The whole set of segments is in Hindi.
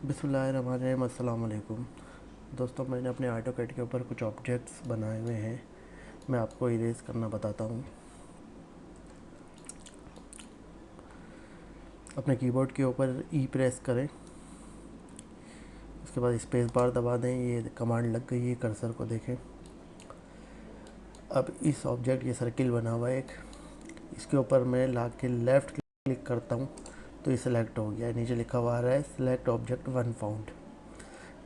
बिस्मिल्लाहिर्रहमानिर्रहीम। अस्सलाम वालेकुम दोस्तों, मैंने अपने ऑटोकैड के ऊपर कुछ ऑब्जेक्ट्स बनाए हुए हैं। मैं आपको इरेज करना बताता हूँ। अपने कीबोर्ड के ऊपर ई प्रेस करें, उसके बाद स्पेस बार दबा दें। ये कमांड लग गई है, कर्सर को देखें। अब इस ऑब्जेक्ट, ये सर्किल बना हुआ है एक, इसके ऊपर मैं ला के लेफ़्ट क्लिक करता हूँ तो ये सिलेक्ट हो गया है। नीचे लिखा हुआ आ रहा है सिलेक्ट ऑब्जेक्ट वन फाउंड।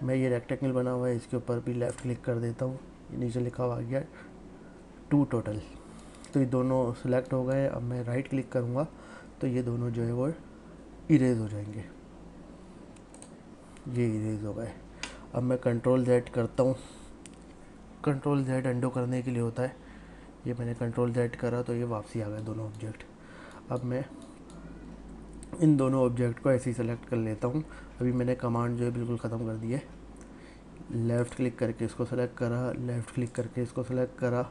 मैं ये रेक्टेंगल बना हुआ है, इसके ऊपर भी लेफ़्ट क्लिक कर देता हूँ। ये नीचे लिखा हुआ आ गया टू टोटल। तो ये दोनों सिलेक्ट हो गए। अब मैं राइट क्लिक करूँगा तो ये दोनों जो है वो इरेज हो जाएंगे। ये इरेज हो गए। अब मैं कंट्रोल जेड करता हूँ। कंट्रोल जेड अंडो करने के लिए होता है। ये मैंने कंट्रोल जेड करा तो ये वापसी आ गए दोनों ऑब्जेक्ट। अब मैं इन दोनों ऑब्जेक्ट को ऐसे ही सेलेक्ट कर लेता हूँ। अभी मैंने कमांड जो है बिल्कुल ख़त्म कर दी है। लेफ़्ट क्लिक करके इसको सेलेक्ट करा, लेफ़्ट क्लिक करके इसको सेलेक्ट करा,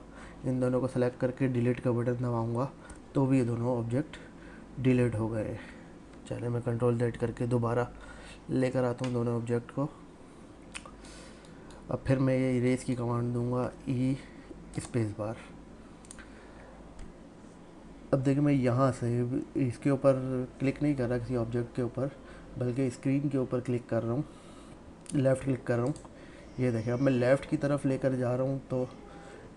इन दोनों को सेलेक्ट करके डिलीट का बटन दबाऊँगा तो भी ये दोनों ऑब्जेक्ट डिलीट हो गए। चलिए मैं कंट्रोल जेड करके दोबारा लेकर आता हूँ दोनों ऑब्जेक्ट को। अब फिर मैं ये इरेज की कमांड दूंगा, ई स्पेस बार। अब देखिए मैं यहाँ से इसके ऊपर क्लिक नहीं कर रहा किसी ऑब्जेक्ट के ऊपर, बल्कि स्क्रीन के ऊपर क्लिक कर रहा हूँ, लेफ़्ट क्लिक कर रहा हूँ। ये देखिए अब मैं लेफ़्ट की तरफ लेकर जा रहा हूँ तो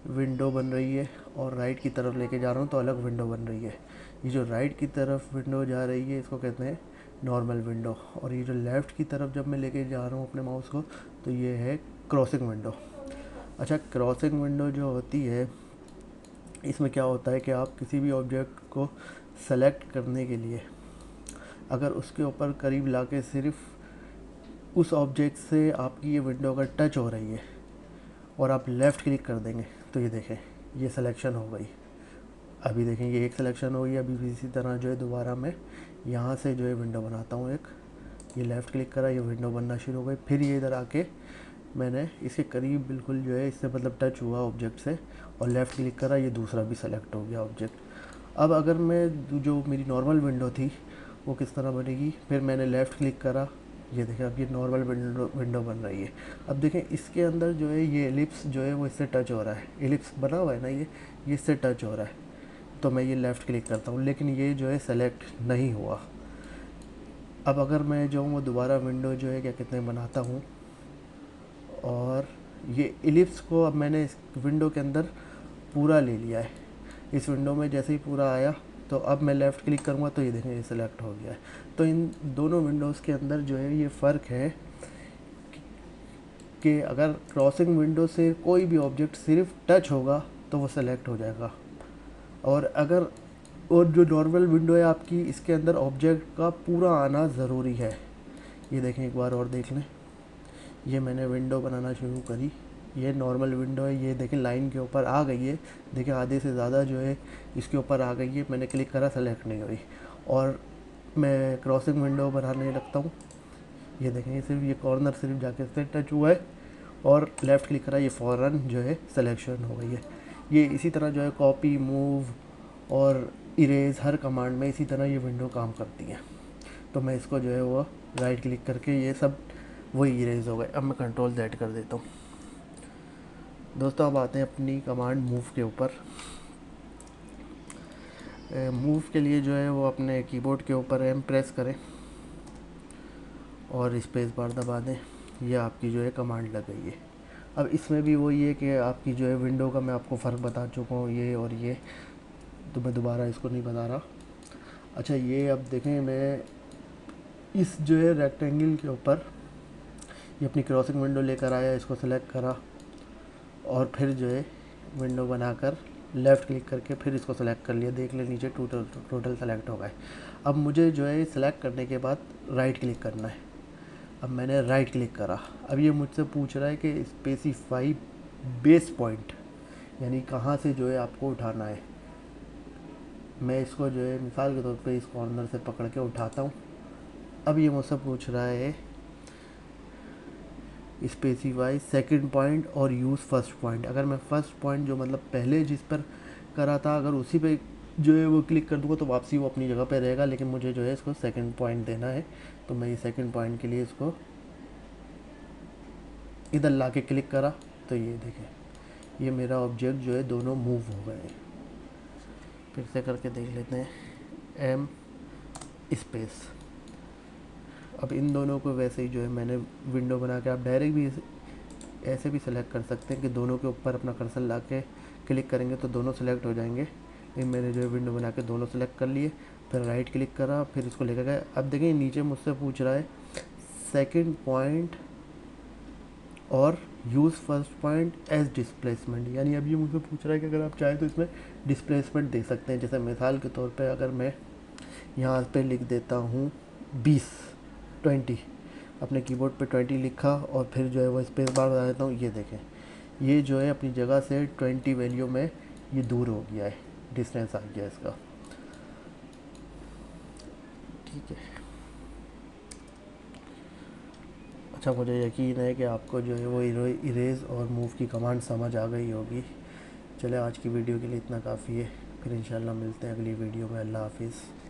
विंडो बन रही है, और राइट की तरफ लेके जा रहा हूँ तो अलग विंडो बन रही है। ये जो राइट की तरफ विंडो जा रही है इसको कहते हैं नॉर्मल विंडो, और ये जो लेफ़्ट की तरफ जब मैं लेके जा रहा हूँ अपने माउस को तो ये है क्रॉसिंग विंडो। अच्छा, क्रॉसिंग विंडो जो होती है इसमें क्या होता है कि आप किसी भी ऑब्जेक्ट को सेलेक्ट करने के लिए अगर उसके ऊपर करीब लाके सिर्फ उस ऑब्जेक्ट से आपकी ये विंडो अगर टच हो रही है और आप लेफ़्ट क्लिक कर देंगे तो ये देखें ये सिलेक्शन हो गई। अभी देखें ये एक सिलेक्शन हो गई। अभी भी इसी तरह जो है दोबारा मैं यहाँ से जो है विंडो बनाता हूँ एक। ये लेफ़्ट क्लिक करा, ये विंडो बनना शुरू हो गई। फिर ये इधर आके मैंने इसके करीब बिल्कुल जो है इससे मतलब टच हुआ ऑब्जेक्ट से और लेफ़्ट क्लिक करा, ये दूसरा भी सेलेक्ट हो गया ऑब्जेक्ट। अब अगर मैं जो मेरी नॉर्मल विंडो थी वो किस तरह बनेगी, फिर मैंने लेफ़्ट क्लिक करा, ये देखें अब ये नॉर्मल विंडो बन रही है। अब देखें इसके अंदर जो है ये एलिप्स जो है वो इससे टच हो रहा है। एलिप्स बना हुआ है ना, ये इससे टच हो रहा है। तो मैं ये लेफ़्ट क्लिक करता हूँ, लेकिन ये जो है सेलेक्ट नहीं हुआ। अब अगर मैं जो हूँ वो दोबारा विंडो जो है क्या कहते हैं बनाता हूँ, और ये एलिप्स को अब मैंने इस विंडो के अंदर पूरा ले लिया है। इस विंडो में जैसे ही पूरा आया तो अब मैं लेफ़्ट क्लिक करूँगा तो ये देखें ये सिलेक्ट हो गया है। तो इन दोनों विंडोज़ के अंदर जो है ये फ़र्क है कि अगर क्रॉसिंग विंडो से कोई भी ऑब्जेक्ट सिर्फ टच होगा तो वो सेलेक्ट हो जाएगा, और अगर और जो नॉर्मल विंडो है आपकी इसके अंदर ऑब्जेक्ट का पूरा आना ज़रूरी है। ये देखें एक बार और देख लें, ये मैंने विंडो बनाना शुरू करी, ये नॉर्मल विंडो है, ये देखें लाइन के ऊपर आ गई है। देखिए आधे से ज़्यादा जो है इसके ऊपर आ गई है। मैंने क्लिक करा, सेलेक्ट नहीं हुई, और मैं क्रॉसिंग विंडो बनाने लगता हूँ। ये देखें ये सिर्फ ये कॉर्नर सिर्फ जाके से टच हुआ है, और लेफ़्ट क्लिक करा, ये फ़ौरन जो है सिलेक्शन हो गई है। ये इसी तरह जो है कॉपी, मूव और इरेज हर कमांड में इसी तरह ये विंडो काम करती है। तो मैं इसको जो है वो राइट क्लिक करके ये सब वही इरेज हो गए। अब मैं कंट्रोल जेड कर देता हूँ। दोस्तों अब आते हैं अपनी कमांड मूव के ऊपर। मूव के लिए जो है वो अपने कीबोर्ड के ऊपर एम प्रेस करें और स्पेस बार दबा दें। ये आपकी जो है कमांड लग गई है। अब इसमें भी वही है कि आपकी जो है विंडो का मैं आपको फ़र्क बता चुका हूँ, ये और ये, तो मैं दोबारा इसको नहीं बता रहा। अच्छा, ये अब देखें मैं इस जो है रेक्टेंगल के ऊपर ये अपनी क्रॉसिंग विंडो लेकर आया, इसको सेलेक्ट करा और फिर जो है विंडो बनाकर लेफ़्ट क्लिक करके फिर इसको सेलेक्ट कर लिया। देख ले नीचे टोटल सेलेक्ट हो गए। अब मुझे जो है सेलेक्ट करने के बाद राइट क्लिक करना है। अब मैंने राइट क्लिक करा। अब ये मुझसे पूछ रहा है कि स्पेसिफाई बेस पॉइंट, यानी कहाँ से जो है आपको उठाना है। मैं इसको जो है मिसाल के तौर पे इस कॉर्नर से पकड़ के उठाता हूँ। अब ये मुझसे पूछ रहा है स्पेसिफाई सेकंड पॉइंट और यूज़ फर्स्ट पॉइंट। अगर मैं फ़र्स्ट पॉइंट जो मतलब पहले जिस पर करा था अगर उसी पे जो है वो क्लिक कर दूँगा तो वापसी वो अपनी जगह पे रहेगा, लेकिन मुझे जो है इसको सेकंड पॉइंट देना है। तो मैं ये सेकंड पॉइंट के लिए इसको इधर ला के क्लिक करा तो ये देखें, ये मेरा ऑब्जेक्ट जो है दोनों मूव हो गए। फिर से करके देख लेते हैं, एम स्पेस। अब इन दोनों को वैसे ही जो है मैंने विंडो बना के, आप डायरेक्ट भी ऐसे भी सिलेक्ट कर सकते हैं कि दोनों के ऊपर अपना कर्सर ला के क्लिक करेंगे तो दोनों सेलेक्ट हो जाएंगे। लेकिन मैंने जो है विंडो बना के दोनों सेलेक्ट कर लिए, फिर राइट क्लिक करा, फिर इसको लेकर गए। अब देखें नीचे मुझसे पूछ रहा है सेकंड पॉइंट और use first point as displacement, यानी अब ये मुझसे पूछ रहा है कि अगर आप चाहें तो इसमें डिस्प्लेसमेंट दे सकते हैं। जैसे मिसाल के तौर पे अगर मैं यहाँ पे लिख देता हूँ 20 अपने कीबोर्ड पे 20 लिखा और फिर जो है वो स्पेस बार बता देता हूँ, ये देखें ये जो है अपनी जगह से 20 वैल्यू में ये दूर हो गया है, डिस्टेंस आ गया इसका। ठीक है, अच्छा मुझे यकीन है कि आपको जो है वो इरेज और मूव की कमांड समझ आ गई होगी। चले आज की वीडियो के लिए इतना काफ़ी है, फिर इंशाल्लाह मिलते हैं अगली वीडियो में। अल्लाह हाफिज़।